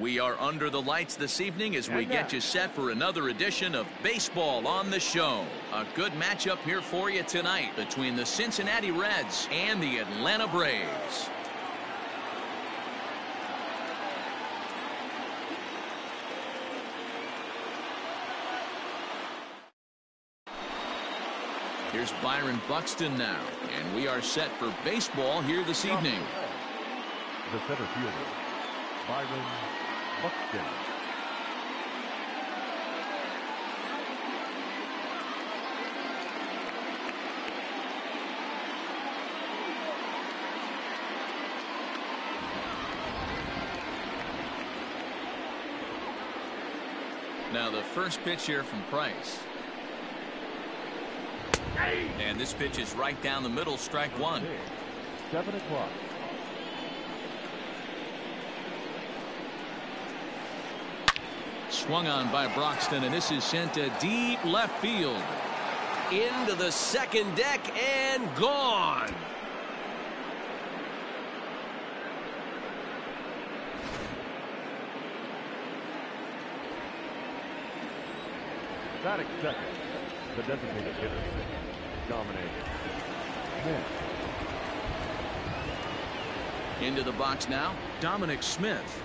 We are under the lights this evening as we get you set for another edition of Baseball on the Show. A good matchup here for you tonight between the Cincinnati Reds and the Atlanta Braves. Here's Byron Buxton now, and we are set for baseball here this evening. The center fielder, Byron Buxton. Now the first pitch here from Price. And this pitch is right down the middle, strike one. 7 o'clock. Swung on by Broxton, and this is sent to deep left field. Into the second deck and gone. Batting second, the designated hitter, Dominic Smith. Into the box now, Dominic Smith.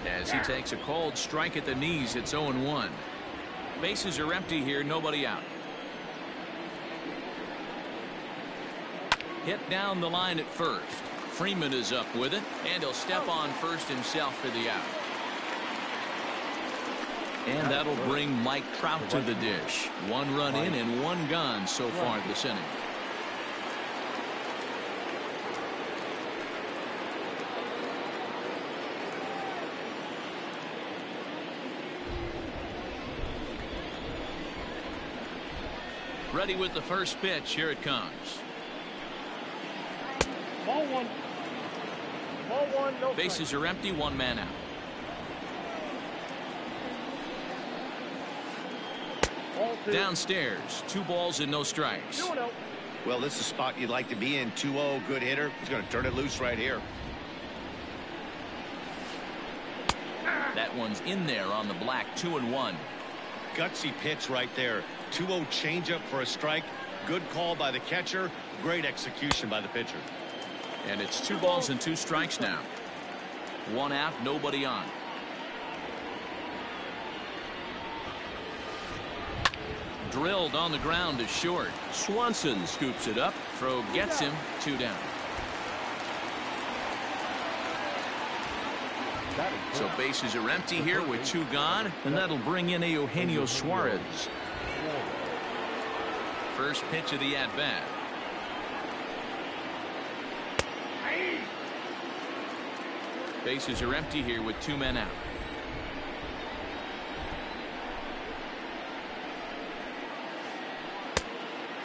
As he takes a called strike at the knees, it's 0-1. Bases are empty here, nobody out. Hit down the line at first. Freeman is up with it, and he'll step on first himself for the out. And that'll bring Mike Trout to the dish. 1 run in and 1 gone so far this inning. Ready with the first pitch. Here it comes. Ball one. Ball one. No Bases are empty. 1 man out. Downstairs, 2 balls and no strikes. Well, this is a spot you'd like to be in. 2-0, good hitter. He's going to turn it loose right here. That one's in there on the black. 2-1. Gutsy pitch right there. 2-0 changeup for a strike. Good call by the catcher. Great execution by the pitcher. And it's 2 balls and 2 strikes now. 1 out, nobody on. Drilled on the ground to short. Swanson scoops it up. Throw gets him. 2 down. So bases are empty here with 2 gone, and that'll bring in Eugenio Suarez. First pitch of the at-bat. Bases are empty here with 2 men out.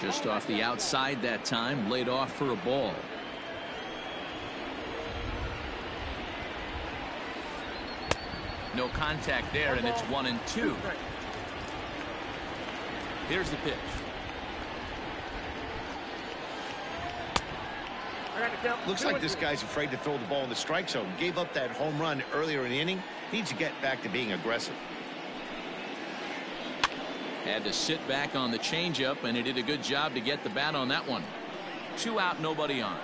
Just off the outside that time, laid off for a ball. No contact there, and it's 1-2. Here's the pitch. Looks like this guy's afraid to throw the ball in the strike zone. Gave up that home run earlier in the inning. Needs to get back to being aggressive. Had to sit back on the changeup, and he did a good job to get the bat on that one. 2 out, nobody on.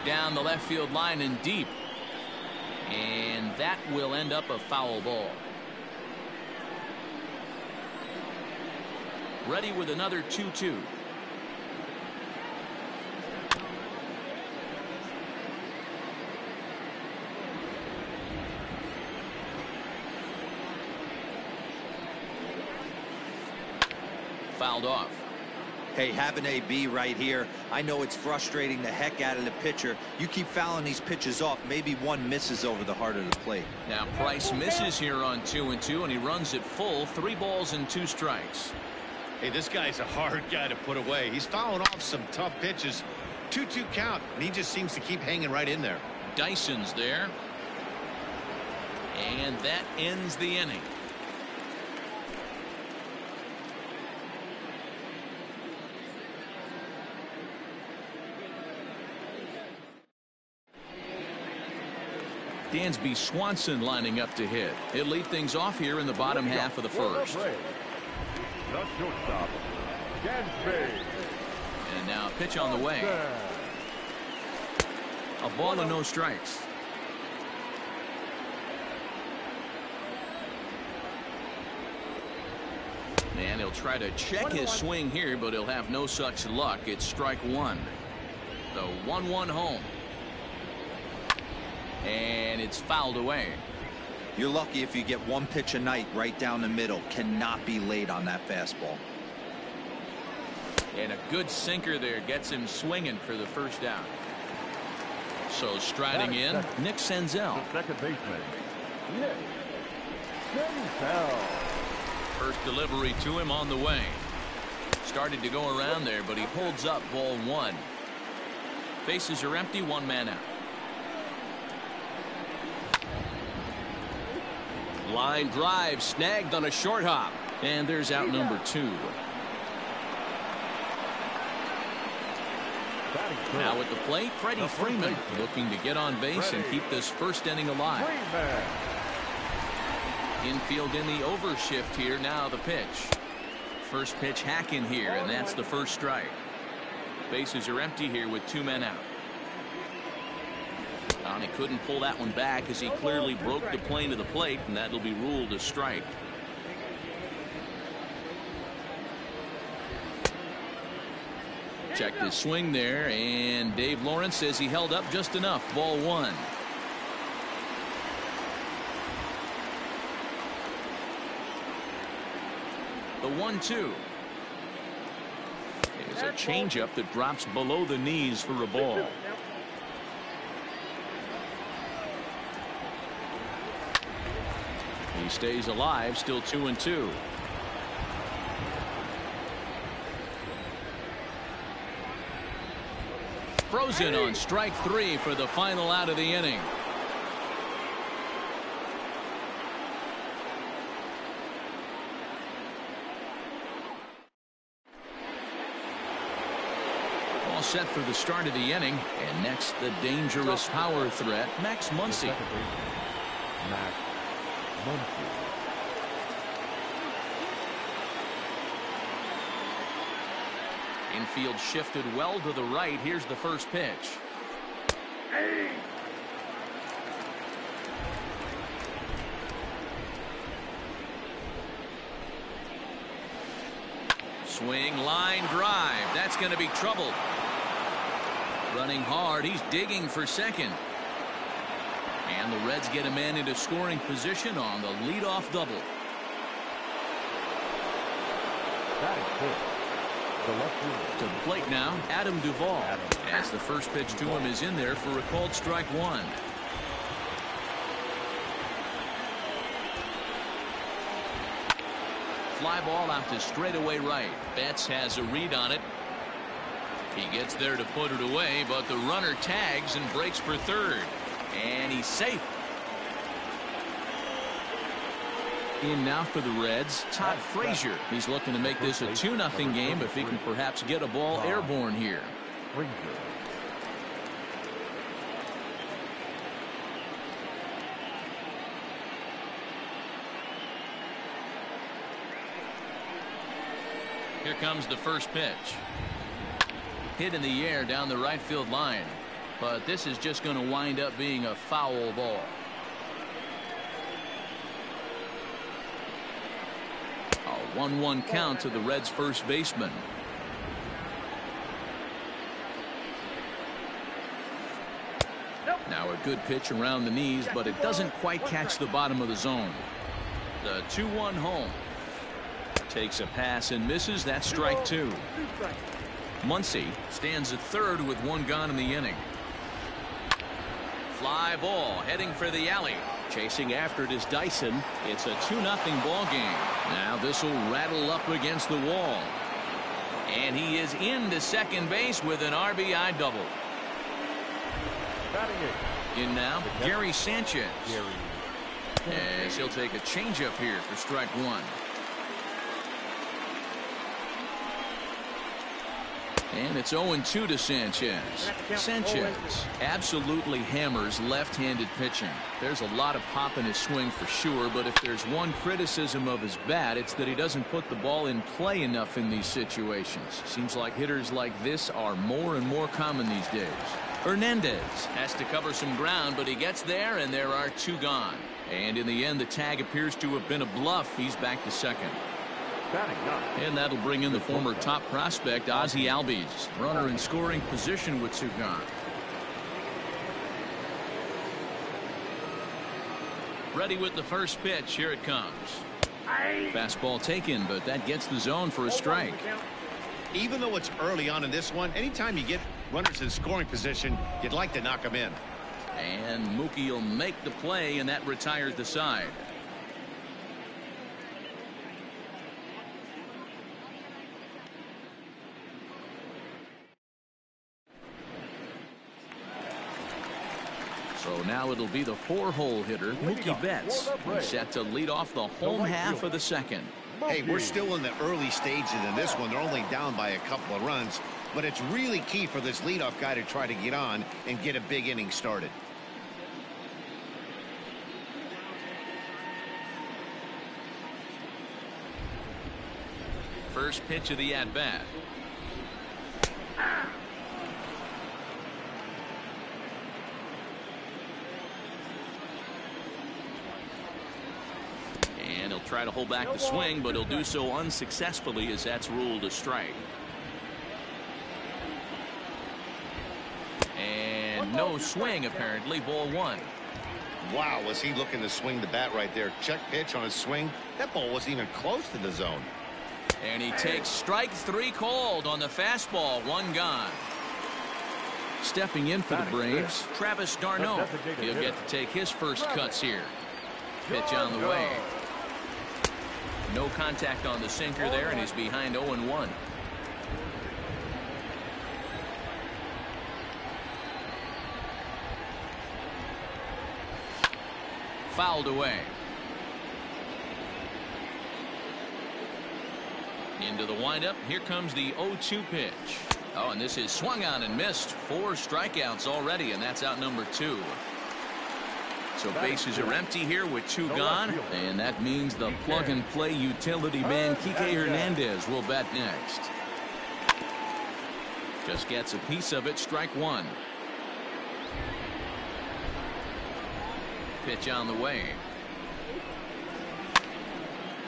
Down the left field line and deep. And that will end up a foul ball. Ready with another 2-2. Fouled off. Hey, have an AB right here. I know it's frustrating the heck out of the pitcher. You keep fouling these pitches off. Maybe one misses over the heart of the plate. Now Price misses here on 2-2, and he runs it full. 3 balls and 2 strikes. Hey, this guy's a hard guy to put away. He's fouling off some tough pitches. 2-2 count, and he just seems to keep hanging right in there. Dyson's there. And that ends the inning. Dansby Swanson lining up to hit. He'll lead things off here in the bottom half of the first. The shortstop, Dansby. And now pitch on the way. A ball and no strikes. And he'll try to check his swing here, but he'll have no such luck. It's strike one. The 1-1 home. And it's fouled away. You're lucky if you get one pitch a night right down the middle. Cannot be late on that fastball. And a good sinker there gets him swinging for the first out. So striding in, Nick Senzel. The second baseman, Nick Senzel. First delivery to him on the way. Started to go around there, but he holds up ball one. Bases are empty, one man out. Line drive snagged on a short hop. And there's out number two. Now at the plate, Freddie Freeman looking to get on base and keep this first inning alive. Infield in the overshift here. Now the pitch. First pitch hack in here, and that's the first strike. Bases are empty here with two men out. He couldn't pull that one back as he clearly broke the plane of the plate, and that'll be ruled a strike. Checked his swing there, and Dave Lawrence says he held up just enough. Ball one. The 1-2 is a changeup that drops below the knees for a ball. He stays alive, still 2-2. Frozen on strike three for the final out of the inning. All set for the start of the inning, and next the dangerous power threat, Max Muncy. Max Muncy. Infield shifted well to the right. Here's the first pitch. Swing, line drive. That's going to be trouble. Running hard. He's digging for second. And the Reds get a man into scoring position on the leadoff double. That is good. To the plate now, Adam Duvall, as the first pitch to him is in there for a called strike one. Fly ball out to straightaway right. Betts has a read on it. He gets there to put it away, but the runner tags and breaks for third. And he's safe. In now for the Reds, Todd Frazier. He's looking to make this a 2-0 game if he can perhaps get a ball airborne here. Here comes the first pitch. Hit in the air down the right field line. But this is just going to wind up being a foul ball. A 1-1 count to the Reds' first baseman. Now a good pitch around the knees, but it doesn't quite catch the bottom of the zone. The 2-1 home. Takes a pass and misses. That's strike two. Muncy stands at third with one gone in the inning. Fly ball heading for the alley. Chasing after it is Dyson. It's a 2-0 ball game. Now this will rattle up against the wall. And he is into second base with an RBI double. In now, Gary Sanchez. As he'll take a changeup here for strike one. And it's 0-2 to Sanchez. Sanchez absolutely hammers left-handed pitching. There's a lot of pop in his swing for sure, but if there's one criticism of his bat, it's that he doesn't put the ball in play enough in these situations. Seems like hitters like this are more and more common these days. Hernandez has to cover some ground, but he gets there, and there are 2 gone. And in the end, the tag appears to have been a bluff. He's back to second. And that'll bring in the former top prospect, Ozzie Albies. Runner in scoring position with 2 gone. Ready with the first pitch. Here it comes. Fastball taken, but that gets the zone for a strike. Even though it's early on in this one, anytime you get runners in scoring position, you'd like to knock them in. And Mookie will make the play, and that retires the side. So now it'll be the 4-hole hitter, Mookie Betts. He's set to lead off the home half of the second. Hey, we're still in the early stages in this one. They're only down by a couple of runs, but it's really key for this leadoff guy to try to get on and get a big inning started. First pitch of the at-bat. And he'll try to hold back the swing, but he'll do so unsuccessfully as that's ruled a strike. And no swing, apparently. Ball 1. Wow, was he looking to swing the bat right there. Check pitch on his swing. That ball wasn't even close to the zone. And he takes strike 3 called on the fastball. 1 gone. Stepping in for the Braves, Travis d'Arnaud. He'll get to take his first cuts here. Pitch on the way. No contact on the sinker there, and he's behind 0-1. Fouled away. Into the windup. Here comes the 0-2 pitch. Oh, and this is swung on and missed. 4 strikeouts already, and that's out number 2. So bases are empty here with 2 gone, and that means the plug-and-play utility man Kike Hernandez will bat next. Just gets a piece of it. Strike 1. Pitch on the way.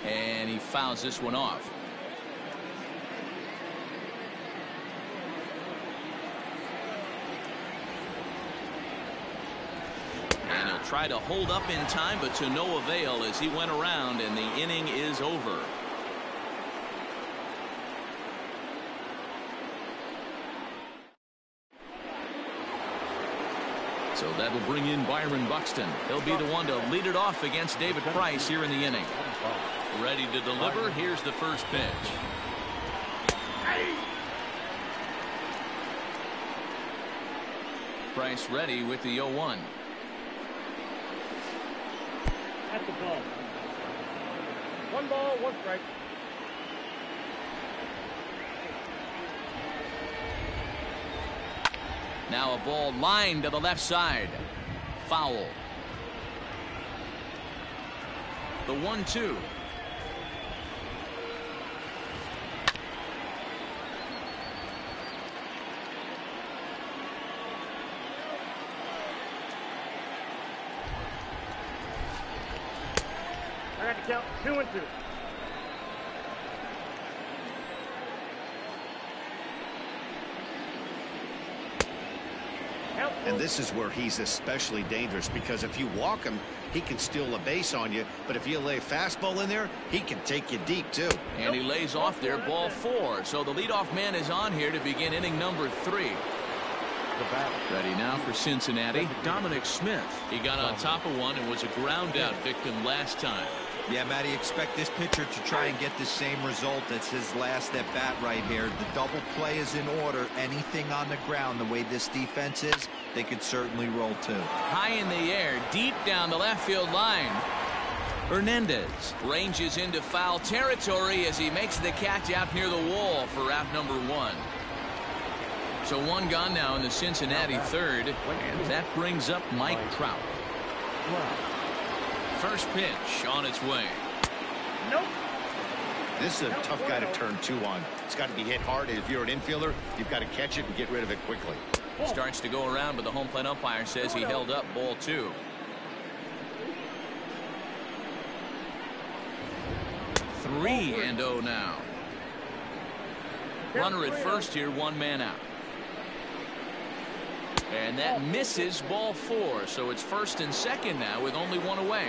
And he fouls this one off. And he'll try to hold up in time, but to no avail as he went around, and the inning is over. So that'll bring in Byron Buxton. He'll be the one to lead it off against David Price here in the inning. Ready to deliver. Here's the first pitch. Price ready with the 0-1. At the ball. 1 ball, 1 strike. Now a ball lined to the left side. Foul. The 1-2. I got to count 2-2. And this is where he's especially dangerous, because if you walk him, he can steal a base on you. But if you lay a fastball in there, he can take you deep, too. And he lays off there, ball 4. So the leadoff man is on here to begin inning number 3. Ready now for Cincinnati, Dominic Smith. He got on top of one and was a ground out victim last time. Yeah, Matty, expect this pitcher to try and get the same result. That's his last at bat right here. The double play is in order. Anything on the ground, the way this defense is, they could certainly roll too. High in the air, deep down the left field line. Hernandez ranges into foul territory as he makes the catch out near the wall for out number 1. So one gone now in the Cincinnati third, and that brings up Mike Trout. First pitch on its way. Nope. This is a tough guy to turn two on. It's got to be hit hard. If you're an infielder, you've got to catch it and get rid of it quickly. Starts to go around, but the home plate umpire says he held up ball 2. 3-0 now. Runner at first here, 1 man out. And that misses ball 4, so it's first and second now with only 1 away.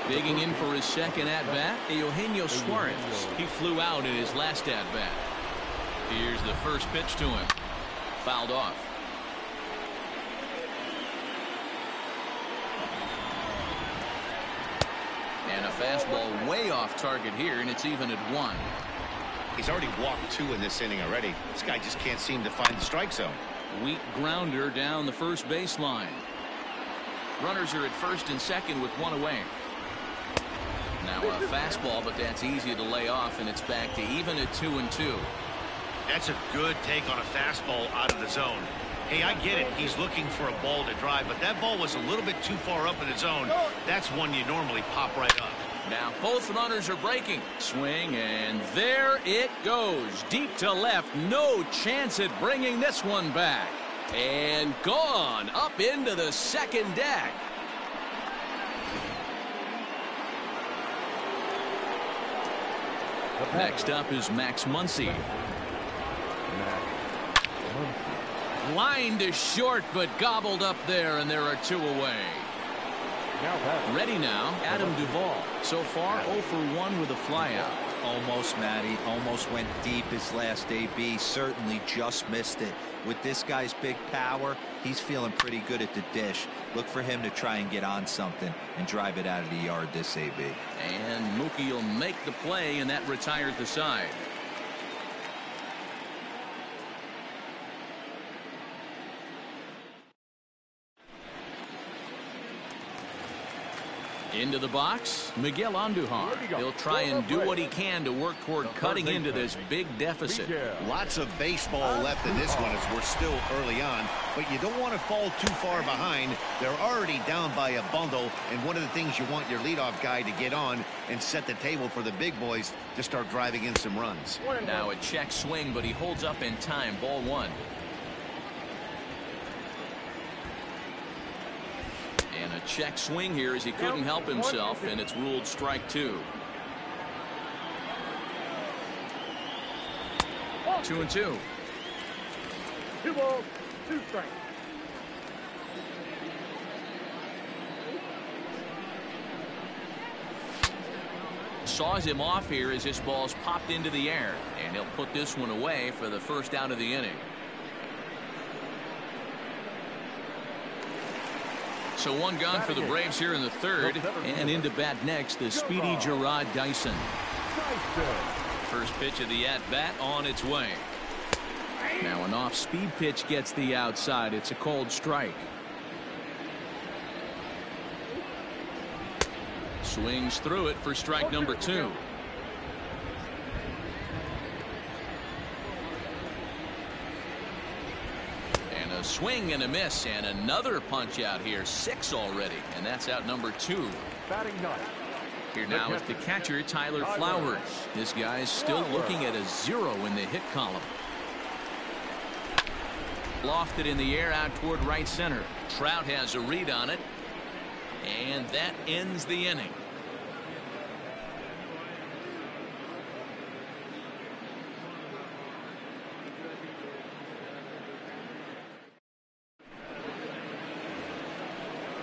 Digging in for his second at-bat, Eugenio Suarez. He flew out in his last at-bat. Here's the first pitch to him. Fouled off. And a fastball way off target here, and it's even at 1. He's already walked 2 in this inning already. This guy just can't seem to find the strike zone. Weak grounder down the first baseline. Runners are at first and second with 1 away. Now a fastball, but that's easy to lay off, and it's back to even at 2-2. That's a good take on a fastball out of the zone. Hey, I get it. He's looking for a ball to drive, but that ball was a little bit too far up in the zone. That's one you normally pop right up. Now both runners are breaking. Swing, and there it goes. Deep to left. No chance at bringing this one back. And gone up into the second deck. Next up is Max Muncy. Line to short, but gobbled up there, and there are 2 away. Ready now, Adam Duvall. So far, 0 for 1 with a flyout. Almost, Matty. Almost went deep his last AB. Certainly just missed it. With this guy's big power, he's feeling pretty good at the dish. Look for him to try and get on something and drive it out of the yard this AB. And Mookie will make the play, and that retires the side. Into the box, Miguel Andujar. He'll try and do what he can to work toward cutting into this big deficit. Lots of baseball left in this one as we're still early on, but you don't want to fall too far behind. They're already down by a bundle, and one of the things you want your leadoff guy to get on and set the table for the big boys to start driving in some runs. Now a check swing, but he holds up in time. Ball 1. And a check swing here as he couldn't help himself, and it's ruled strike 2. 2-2. 2 balls, 2 strikes. Saws him off here as this ball's popped into the air, and he'll put this one away for the first out of the inning. So 1 gone for the Braves here in the third, and into bat next, the speedy Gerard Dyson. First pitch of the at-bat on its way. Now an off-speed pitch gets the outside. It's a cold strike. Swings through it for strike number 2. Swing and a miss, and another punch out here. 6 already, and that's out number 2. Here now is the catcher, Tyler Flowers. This guy's still looking at a 0 in the hit column. Lofted in the air out toward right center. Trout has a read on it, and that ends the inning.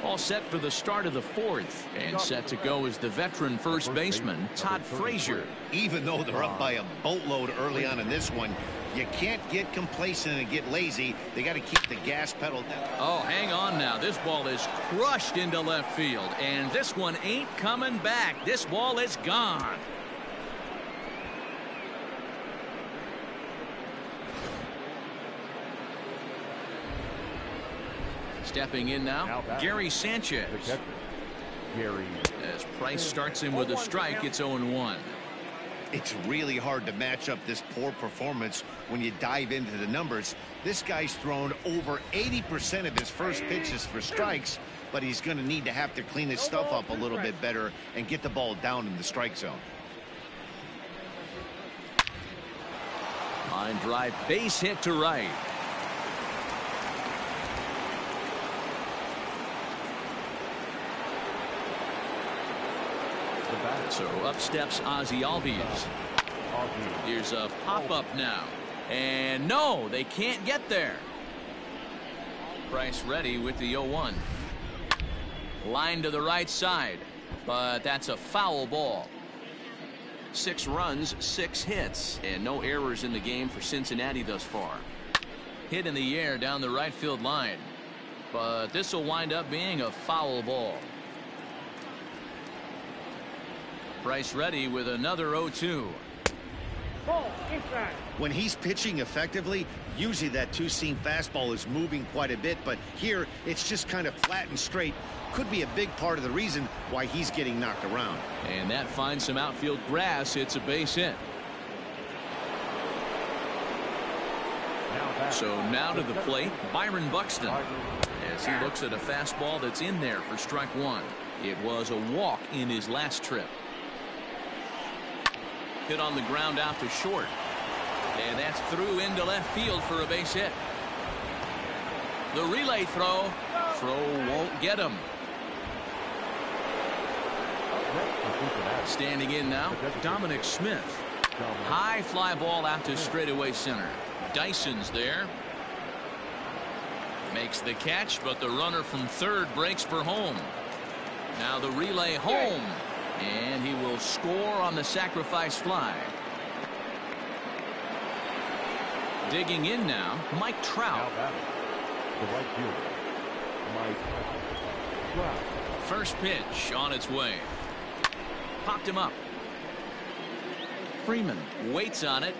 All set for the start of the 4th, and set to go is the veteran first baseman, Todd Frazier. Even though they're up by a boatload early on in this one, you can't get complacent and get lazy. They got to keep the gas pedal down. Oh, hang on now. This ball is crushed into left field, and this one ain't coming back. This ball is gone. Stepping in now, Gary Sanchez. As Price starts him with a strike, it's 0-1. It's really hard to match up this poor performance when you dive into the numbers. This guy's thrown over 80% of his first pitches for strikes, but he's going to have to clean his stuff up a little bit better and get the ball down in the strike zone. Line drive, base hit to right. So up steps Ozzie Albies. Here's a pop-up now. And no, they can't get there. Price ready with the 0-1. Line to the right side, but that's a foul ball. 6 runs, 6 hits, and no errors in the game for Cincinnati thus far. Hit in the air down the right field line, but this will wind up being a foul ball. Price ready with another 0-2. When he's pitching effectively, usually that two-seam fastball is moving quite a bit, but here it's just kind of flat and straight. Could be a big part of the reason why he's getting knocked around. And that finds some outfield grass. It's a base hit. So now to the plate, Byron Buxton, as he looks at a fastball that's in there for strike 1. It was a walk in his last trip. Hit on the ground out to short, and that's through into left field for a base hit. The relay throw won't get him. Standing in now, Dominic Smith. High fly ball out to straightaway center. Dyson's there, makes the catch, but the runner from third breaks for home. Now the relay home, and he will score on the sacrifice fly. Digging in now, Mike Trout. The right fielder, Mike Trout. First pitch on its way. Popped him up. Freeman waits on it.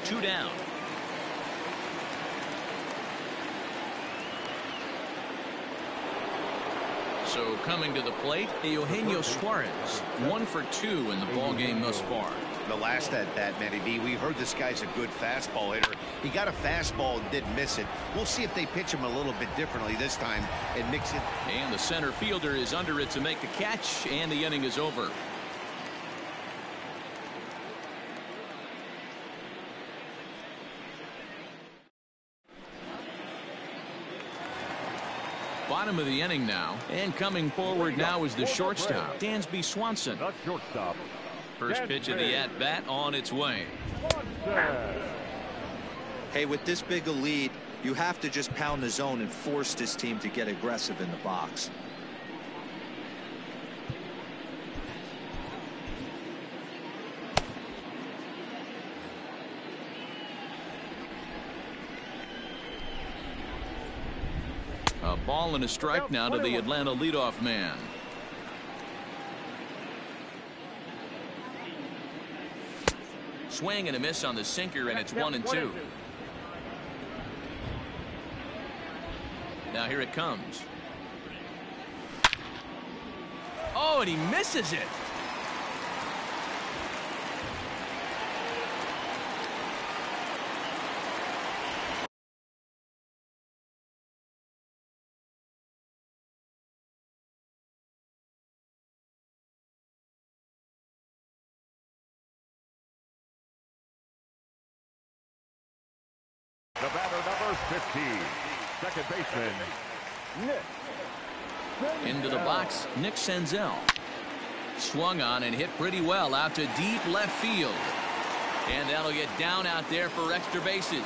2 down. So coming to the plate, Eugenio Suarez, 1 for 2 in the ball game thus far. The last at bat, Matty V, we heard this guy's a good fastball hitter. He got a fastball and didn't miss it. We'll see if they pitch him a little bit differently this time and mix it. And the center fielder is under it to make the catch, and the inning is over. Bottom of the inning now, and coming forward now is the shortstop, Dansby Swanson. The shortstop. First pitch of the at-bat on its way. Hey, with this big a lead, you have to just pound the zone and force this team to get aggressive in the box. A ball and a strike now to the Atlanta leadoff man. Swing and a miss on the sinker, and it's 1-2. Now here it comes. Oh, and he misses it. The batter, number 15, second baseman, Nick Senzel. Into the box, Nick Senzel. Swung on and hit pretty well out to deep left field. And that'll get down out there for extra bases.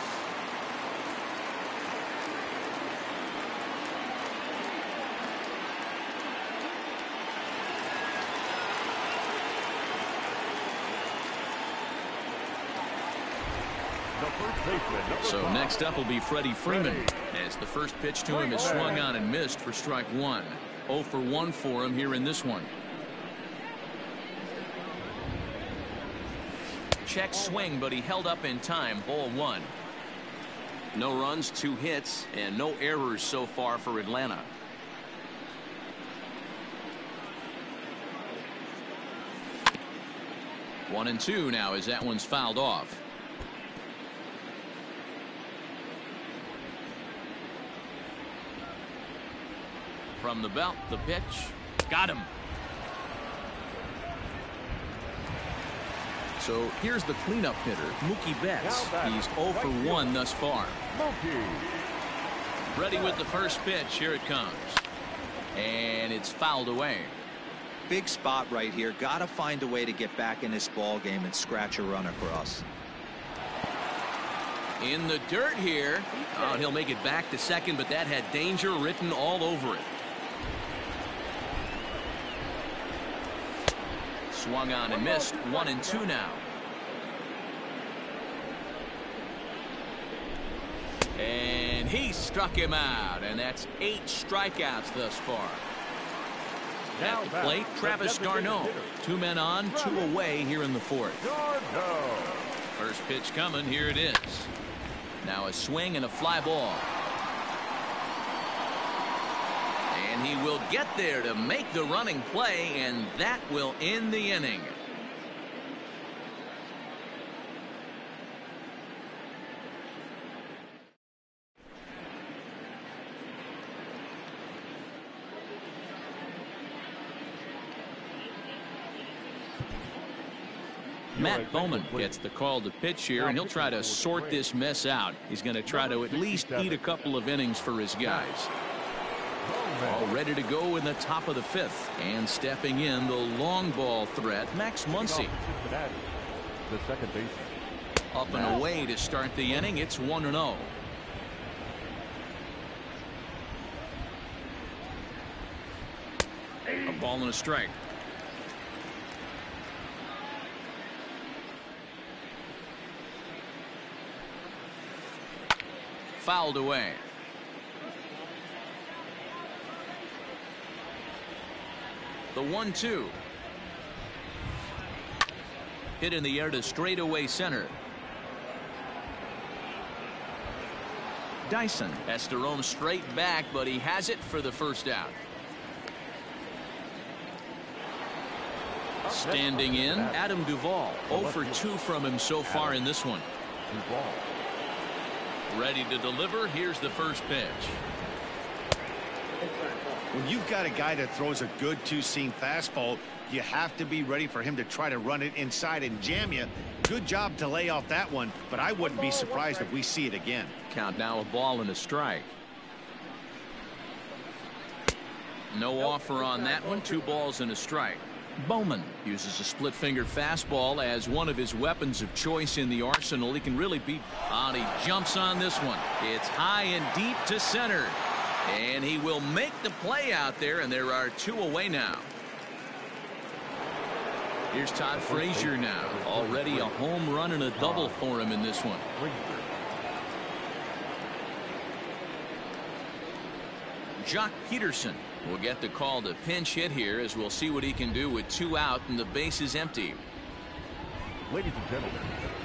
So next up will be Freddie Freeman, as the first pitch to him is swung on and missed for strike 1. 0 for 1 for him here in this one. Check swing, but he held up in time. Ball 1. No runs, 2 hits, and no errors so far for Atlanta. 1-2 now as that one's fouled off. From the belt, the pitch. Got him. So here's the cleanup hitter, Mookie Betts. He's 0 for 1 thus far. Ready with the first pitch. Here it comes. And it's fouled away. Big spot right here. Got to find a way to get back in this ball game and scratch a run across. In the dirt here. Oh, he'll make it back to second, but that had danger written all over it. Swung on and missed. 1-2 now. And he struck him out, and that's 8 strikeouts thus far. At the plate, Travis d'Arnaud. 2 men on, 2 away here in the 4th. First pitch coming. Here it is. Now a swing and a fly ball. And he will get there to make the running play, and that will end the inning. Matt Bowman gets the call to pitch here, and he'll try to sort this mess out. He's going to try to at least eat a couple of innings for his guys. All ready to go in the top of the 5th. And stepping in, the long ball threat, Max Muncy. The second baseman. Up and away to start the inning. It's 1-0. A ball and a strike. Fouled away. The 1-2. Hit in the air to straightaway center. Dyson has to roam straight back, but he has it for the first out. Standing in, Adam Duvall. 0 for 2 from him so far in this one. Ready to deliver. Here's the first pitch. When you've got a guy that throws a good two-seam fastball, you have to be ready for him to try to run it inside and jam you. Good job to lay off that one, but I wouldn't be surprised if we see it again. Count now, a ball and a strike. No offer on that one. 2 balls and a strike. Bowman uses a split finger fastball as one of his weapons of choice in the arsenal. He can really beat. And he jumps on this one. It's high and deep to center. And he will make the play out there, and there are 2 away now. Here's Todd Frazier now. Already a home run and a double for him in this one. Jock Peterson will get the call to pinch hit here, as we'll see what he can do with 2 out and the base is empty. Ladies and gentlemen,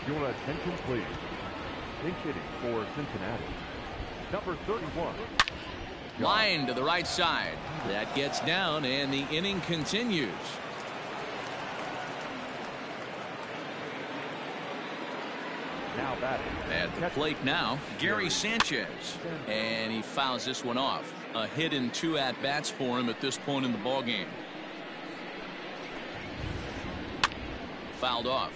your attention please. Pinch hitting for Cincinnati. Number 31. Line to the right side. That gets down, and the inning continues. Now batting. At the plate now, Gary Sanchez. And he fouls this one off. A hit and 2 at-bats for him at this point in the ballgame. Fouled off.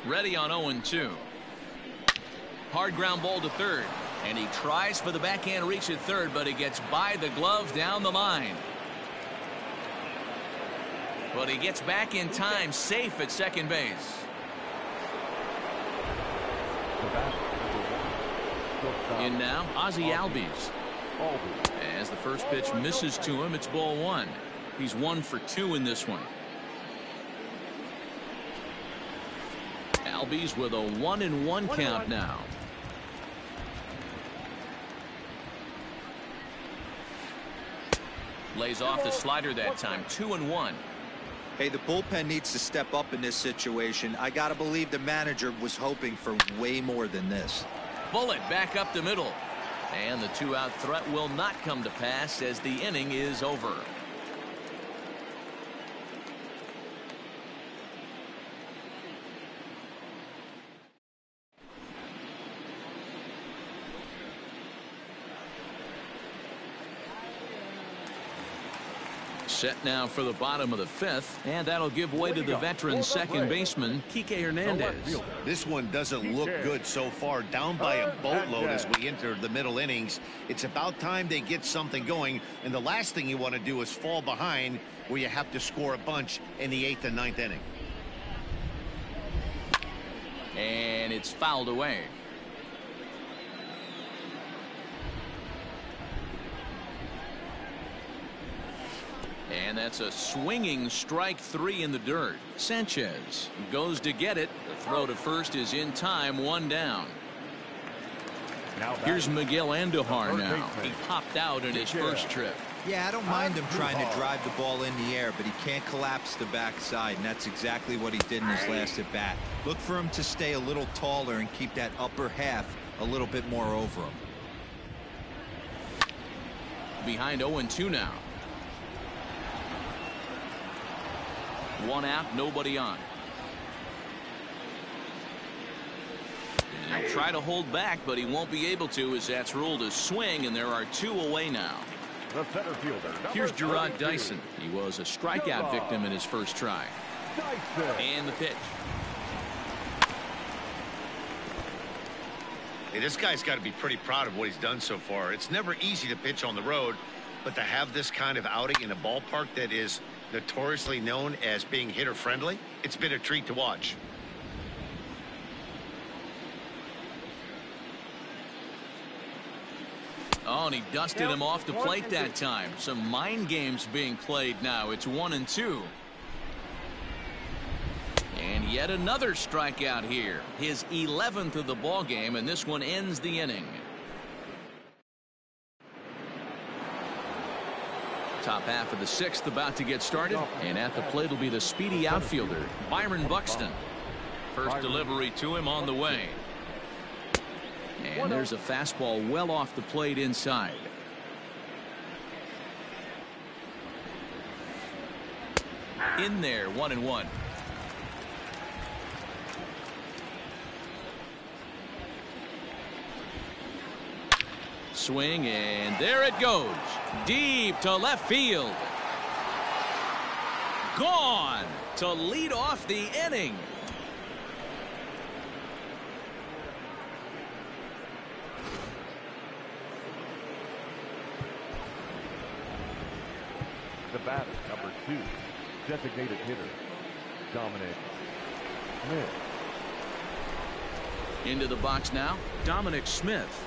Ready on 0-2. Hard ground ball to third. And he tries for the backhand reach at third, but he gets by the glove down the line. But he gets back in time, safe at second base. In now, Ozzie Albies. As the first pitch misses to him, it's ball 1. He's 1 for 2 in this one. Albies with a 1-1 count now. Lays off the slider that time. 2-1. Hey, the bullpen needs to step up in this situation. I gotta believe the manager was hoping for way more than this. Bullet back up the middle. And the 2-out threat will not come to pass as the inning is over. Set now for the bottom of the fifth, and that'll give way to the veteran second baseman, Kike Hernandez. This one doesn't look good so far. Down by a boatload as we enter the middle innings. It's about time they get something going, and the last thing you want to do is fall behind where you have to score a bunch in the 8th and 9th inning. And it's fouled away. And that's a swinging strike 3 in the dirt. Sanchez goes to get it. The throw to first is in time, 1 down. Here's Miguel Andujar now. He popped out in his first trip. Yeah, I don't mind him trying to drive the ball in the air, but he can't collapse the backside, and that's exactly what he did in his last at bat. Look for him to stay a little taller and keep that upper half a little bit more over him. Behind 0-2 now. 1 out, nobody on. And he'll try to hold back, but he won't be able to, as that's ruled a swing, and there are 2 away now. The center fielder. Here's Gerard Dyson. He was a strikeout victim in his first try. And the pitch. Hey, this guy's got to be pretty proud of what he's done so far. It's never easy to pitch on the road, but to have this kind of outing in a ballpark that is notoriously known as being hitter friendly, it's been a treat to watch. Oh, and he dusted him off the plate that time. Some mind games being played now. It's 1-2. And yet another strikeout here. His 11th of the ball game, and this one ends the inning. Top half of the 6th about to get started, and at the plate will be the speedy outfielder, Byron Buxton. First delivery to him on the way. And there's a fastball well off the plate inside. In there, 1-1. Swing, and there it goes. Deep to left field. Gone to lead off the inning. The batter, number 2, designated hitter, Dominic Smith. Into the box now, Dominic Smith.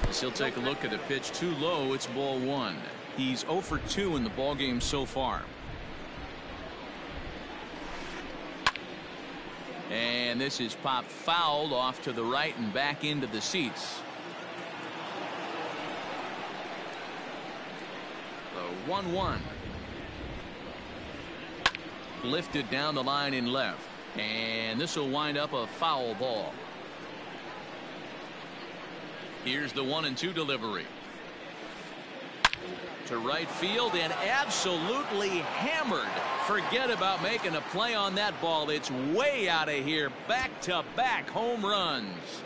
As he'll take a look at a pitch too low, it's ball 1. He's 0 for 2 in the ball game so far. And this is popped fouled off to the right and back into the seats. The 1-1. Lifted down the line in left. And this will wind up a foul ball. Here's the 1-2 delivery. To right field and absolutely hammered. Forget about making a play on that ball. It's way out of here. Back-to-back home runs.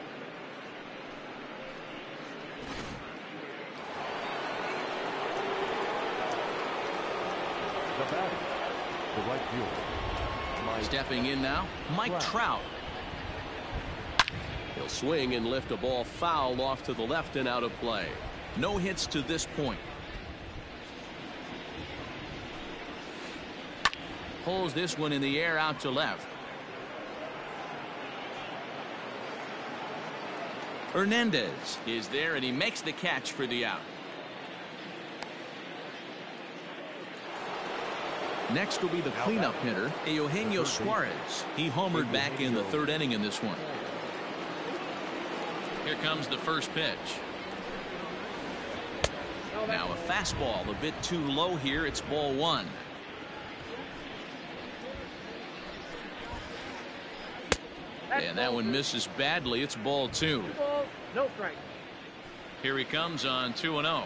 The batter, the right fielder. Stepping in now, Mike Trout. He'll swing and lift a ball foul off to the left and out of play. No hits to this point. Pulls this one in the air out to left. Hernandez is there, and he makes the catch for the out. Next will be the cleanup hitter, Eugenio Suarez. He homered back in the 3rd inning in this one. Here comes the first pitch. Now a fastball a bit too low here. It's ball 1. And that one misses badly. It's ball 2. No strike. Here he comes on 2-0.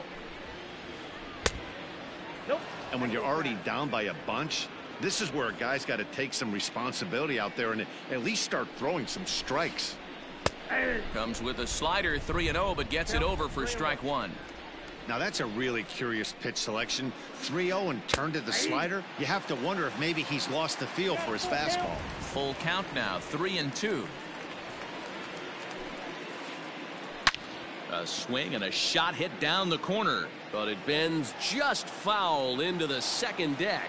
Nope. And when you're already down by a bunch, this is where a guy's got to take some responsibility out there and at least start throwing some strikes. Comes with a slider, 3-0, but gets it over for strike 1. Now that's a really curious pitch selection. 3-0 and turned to the slider. You have to wonder if maybe he's lost the feel for his fastball. Full count now, 3-2. A swing and a shot hit down the corner, but it bends just foul into the second deck.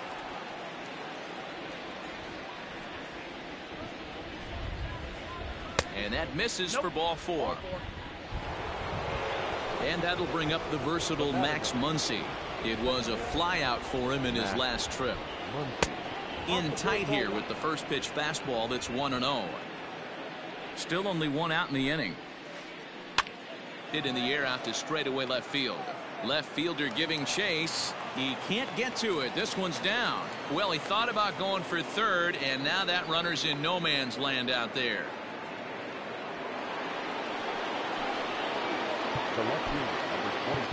And that misses for ball 4. And that'll bring up the versatile Max Muncy. It was a flyout for him in his last trip. In tight here with the first pitch fastball that's 1-0. Still only one out in the inning. Hit in the air out to straightaway left field. Left fielder giving chase. He can't get to it. This one's down. Well, he thought about going for third, and now that runner's in no man's land out there. The left fielder, number 23,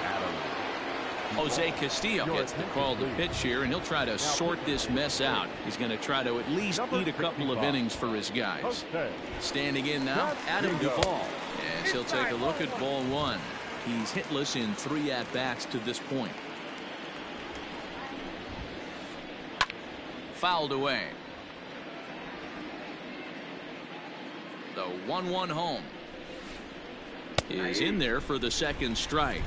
Adam. Jose Castillo gets the call to pitch here, and he'll try to sort this mess out. He's going to try to at least eat a couple of innings for his guys. Standing in now, Adam Duvall. As he'll take a look at ball 1. He's hitless in 3 at-bats to this point. Fouled away. The 1-1 home is in there for the second strike.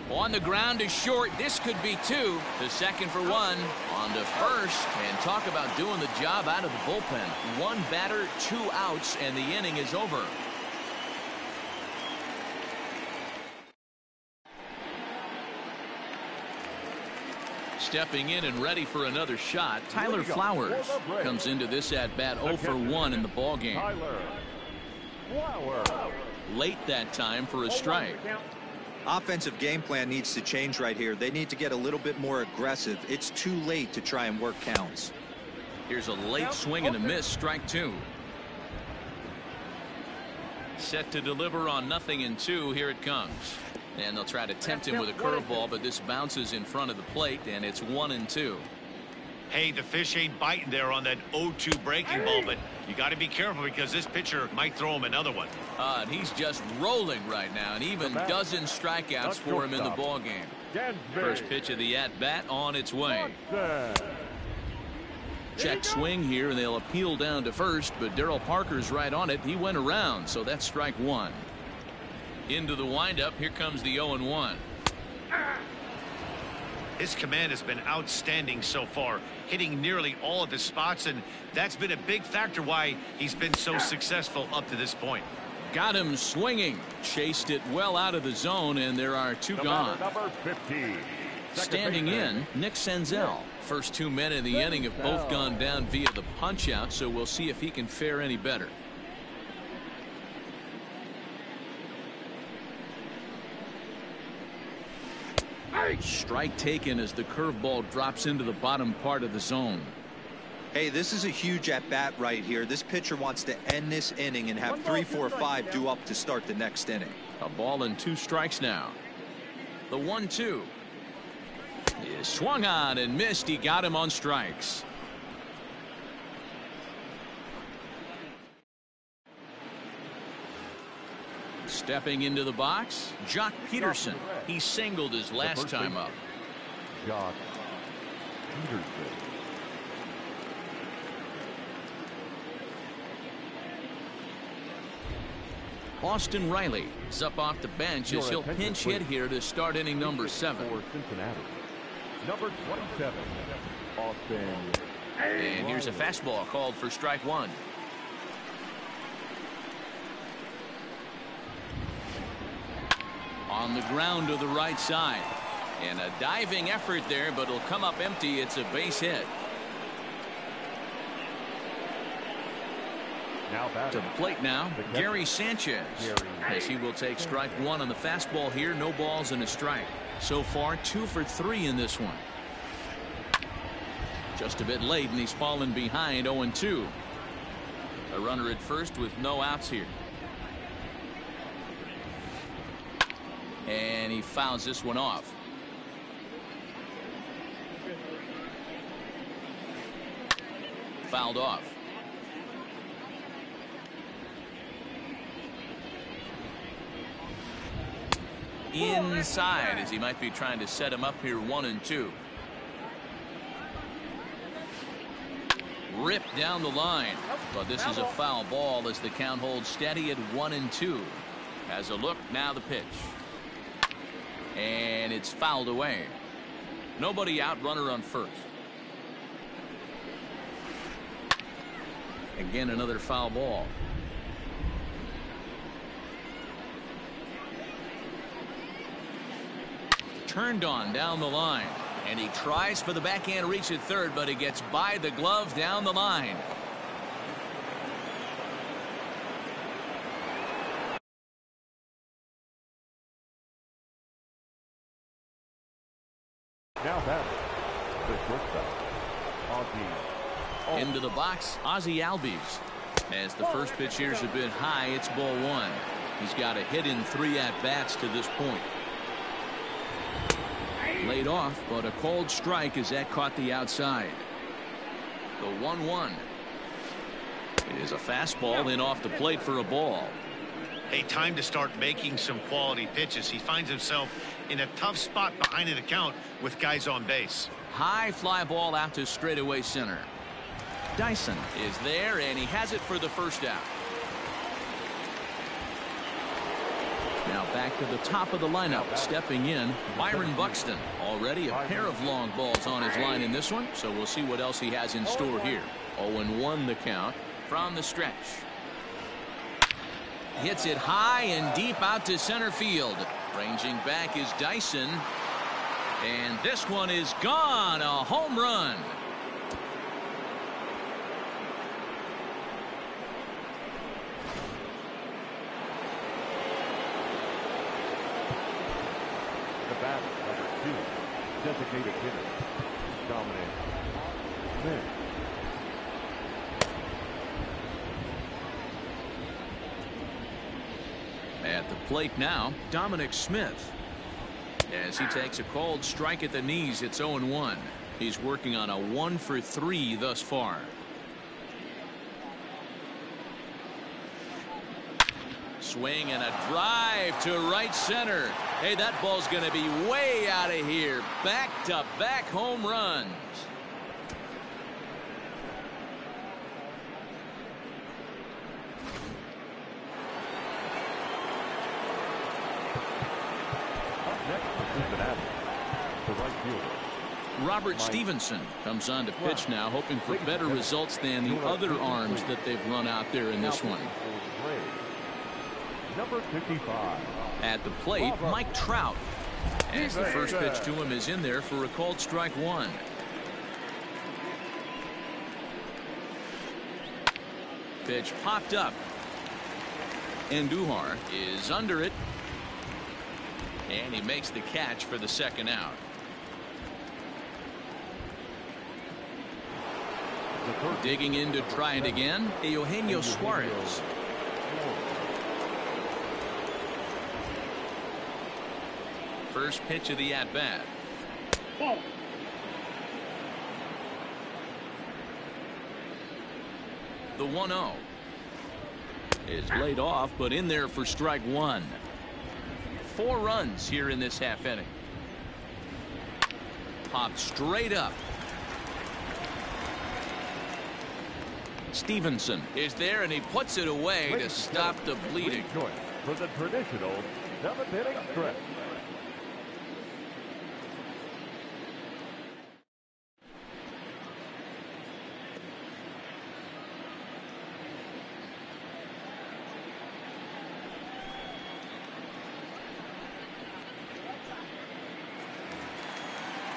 On the ground to short. This could be 2. To second for 1. On to first. And talk about doing the job out of the bullpen. 1 batter, 2 outs, and the inning is over. Stepping in and ready for another shot, Tyler Flowers comes into this at-bat 0 for 1 in the ballgame. Late that time for a strike. Offensive game plan needs to change right here. They need to get a little bit more aggressive. It's too late to try and work counts. Here's a late swing and a miss, strike 2. Set to deliver on 0-2. Here it comes. And they'll try to tempt him with a curveball, but this bounces in front of the plate, and it's 1-2. Hey, the fish ain't biting there on that 0-2 breaking ball, but you got to be careful because this pitcher might throw him another one. And he's just rolling right now, and even dozens strikeouts for him in the ball game. First pitch of the at-bat on its way. Check swing here, and they'll appeal down to first, but Darryl Parker's right on it. He went around, so that's strike 1. Into the windup. Here comes the 0-1. His command has been outstanding so far, hitting nearly all of his spots, and that's been a big factor why he's been so successful up to this point. Got him swinging. Chased it well out of the zone, and there are 2 gone. Number 15. Standing in, Nick Senzel. First 2 men in the inning have both gone down via the punch-out, so we'll see if he can fare any better. Strike taken as the curveball drops into the bottom part of the zone. Hey, this is a huge at-bat right here. This pitcher wants to end this inning and have 3, 4, 5 due up to start the next inning. A ball and 2 strikes now. The 1-2 is swung on and missed. He got him on strikes. Stepping into the box, Jock Peterson. He singled his last time up. Jock Peterson. Austin Riley is up off the bench as he'll pinch hit here to start inning number 7. For Cincinnati, number 27, Austin. And here's a fastball called for strike 1. On the ground to the right side. And a diving effort there, but it'll come up empty. It's a base hit. To the plate now, Gary Sanchez, as he will take strike 1 on the fastball here. No balls and a strike. So far 2 for 3 in this one. Just a bit late, and he's fallen behind 0-2. A runner at first with no outs here. And he fouls this one off. Fouled off. inside as he might be trying to set him up here 1-2. Ripped down the line, but this is a foul ball as the count holds steady at 1-2. Has a look, now the pitch. And it's fouled away. Nobody out, runner on first. Again, another foul ball. Turned on down the line. And he tries for the backhand reach at third, but he gets by the glove down the line. Now batting, the shortstop, Ozzie. Into the box, Ozzie Albies. As the first pitch here is a bit high, it's ball one. He's got a hit in 3 at-bats to this point. Laid off, but a cold strike as that caught the outside. The 1-1 is a fastball in off the plate for a ball. Hey, time to start making some quality pitches. He finds himself in a tough spot behind an account with guys on base. High fly ball out to straightaway center. Dyson is there, and he has it for the first out. Now back to the top of the lineup, stepping in, Byron Buxton. Already a pair of long balls on his line in this one, so we'll see what else he has in store here. 0-1 the count from the stretch. Hits it high and deep out to center field. Ranging back is Dyson. And this one is gone, a home run. Number 2, designated hitter, Dominic Smith. At the plate now, Dominic Smith. As he takes a cold strike at the knees, it's 0-1. He's working on a 1-for-3 thus far. Swing and a drive to right center. Hey, that ball's going to be way out of here. Back-to-back home runs. Up next for Cincinnati, the right fielder, Robert Stevenson comes on to pitch now, hoping for better results than the other arms that they've run out there in this one. Number 55. At the plate, Mike Trout. As the first pitch to him is in there for a called strike one. Pitch popped up. Andujar is under it. And he makes the catch for the second out. Digging in to try it again, Eugenio Suarez. First pitch of the at-bat. The 1-0 is laid off, but in there for strike one. 4 runs here in this half inning. Popped straight up. Stevenson is there, and he puts it away to stop the bleeding. For the traditional 7th inning stretch.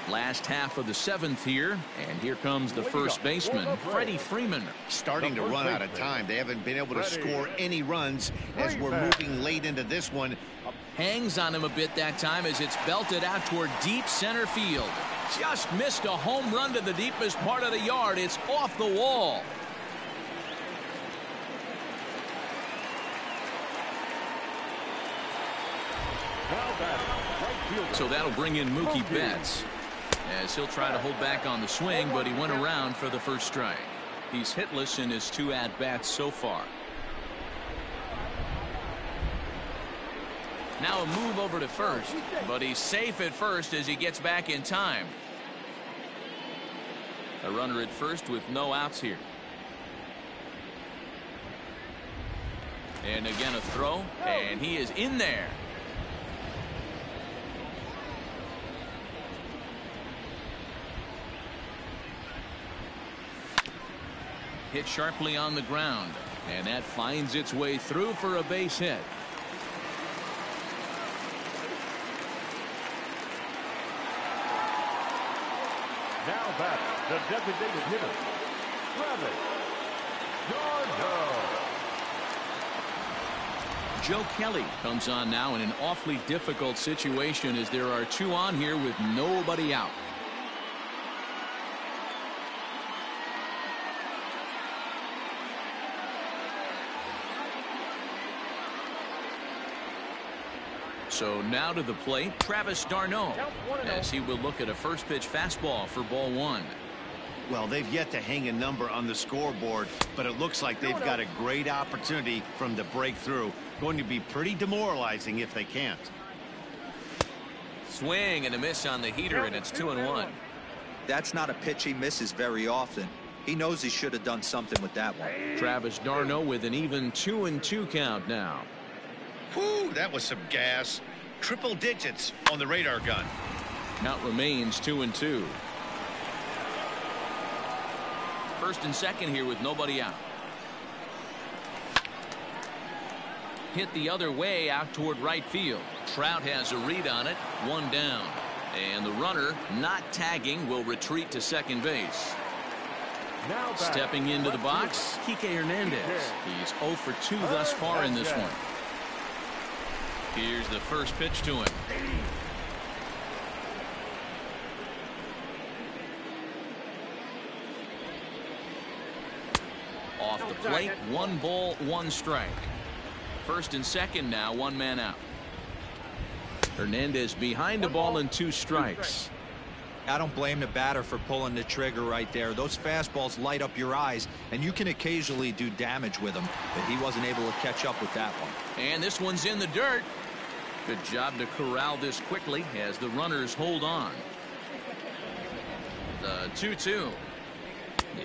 Last half of the 7th here, and here comes the first baseman, Freddie Freeman. Starting to run out of time. They haven't been able to score any runs as we're moving late into this one. Hangs on him a bit that time as it's belted out toward deep center field. Just missed a home run to the deepest part of the yard. It's off the wall. So that'll bring in Mookie Betts, as he'll try to hold back on the swing, but he went around for the first strike. He's hitless in his 2 at-bats so far. Now a move over to first, but he's safe at first as he gets back in time. A runner at first with no outs here. And again a throw, and he is in there. Hit sharply on the ground, and that finds its way through for a base hit. Now back, the designated hitter, Travis d'Arnaud. Joe Kelly comes on now in an awfully difficult situation as there are two on here with nobody out. So now to the plate, Travis d'Arnaud, as he will look at a first pitch fastball for ball one. Well, they've yet to hang a number on the scoreboard, but it looks like they've got a great opportunity from the breakthrough. Going to be pretty demoralizing if they can't. Swing and a miss on the heater, and it's 2-1. That's not a pitch he misses very often. He knows he should have done something with that one. Travis d'Arnaud with an even 2-2 count now. Whew, that was some gas. Triple digits on the radar gun. Count remains 2-2. First and second here with nobody out. Hit the other way out toward right field. Trout has a read on it. One down. And the runner, not tagging, will retreat to second base. Now back, stepping into the box, Kike Hernandez. He's 0 for 2 thus far in this one. Here's the first pitch to him. Off the plate, 1 ball, 1 strike. First and second now, 1 man out. Hernandez behind the ball and 2 strikes. I don't blame the batter for pulling the trigger right there. Those fastballs light up your eyes, and you can occasionally do damage with them, but he wasn't able to catch up with that one. And this one's in the dirt. Good job to corral this quickly as the runners hold on. The 2-2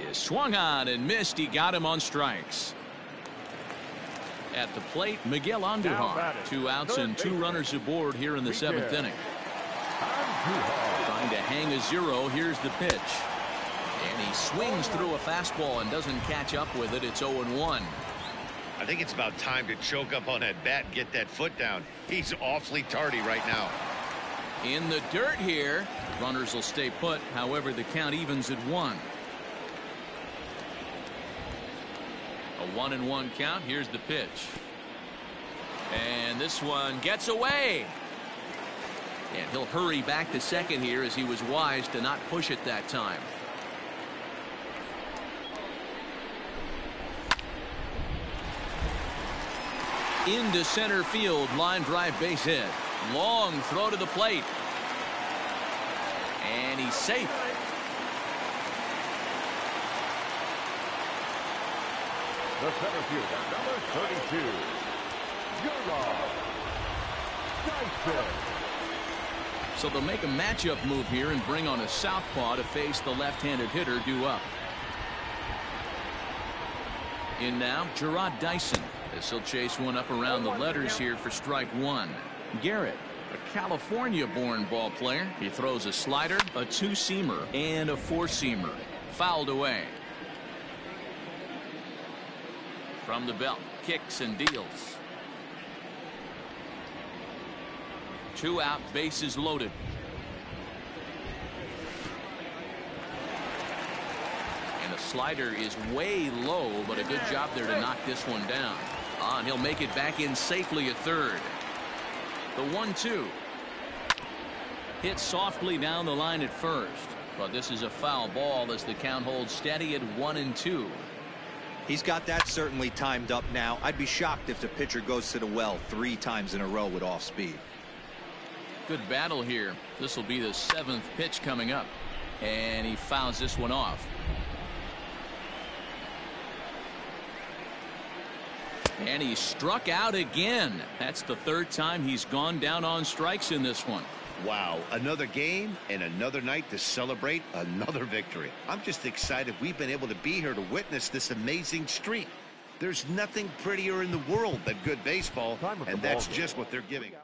is swung on and missed. He got him on strikes. At the plate, Miguel Andujar. 2 outs and 2 runners aboard here in the 7th inning. Trying to hang a 0. Here's the pitch. And he swings through a fastball and doesn't catch up with it. It's 0-1. I think it's about time to choke up on that bat and get that foot down. He's awfully tardy right now. In the dirt here. Runners will stay put. However, the count evens at 1. A 1-1 count. Here's the pitch. And this one gets away. And he'll hurry back to second here as he was wise to not push it that time. Into center field, line drive base hit. Long throw to the plate. And he's safe. The center fielder, number 32, Dyson. So they'll make a matchup move here and bring on a southpaw to face the left-handed hitter due up. In now, Gerard Dyson. As he'll chase one up around the letters here for strike 1. Garrett, a California-born ball player. He throws a slider, a 2-seamer, and a 4-seamer. Fouled away. From the belt, kicks and deals. 2 out, bases loaded. And a slider is way low, but a good job there to knock this one down. And he'll make it back in safely at third. The 1-2. Hit softly down the line at first, but this is a foul ball as the count holds steady at 1-2. He's got that certainly timed up now. I'd be shocked if the pitcher goes to the well 3 times in a row with off speed. Good battle here. This will be the 7th pitch coming up, and he fouls this one off. And he struck out again. That's the third time he's gone down on strikes in this one. Wow, another game and another night to celebrate another victory. I'm just excited we've been able to be here to witness this amazing streak. There's nothing prettier in the world than good baseball, and that's just what they're giving us.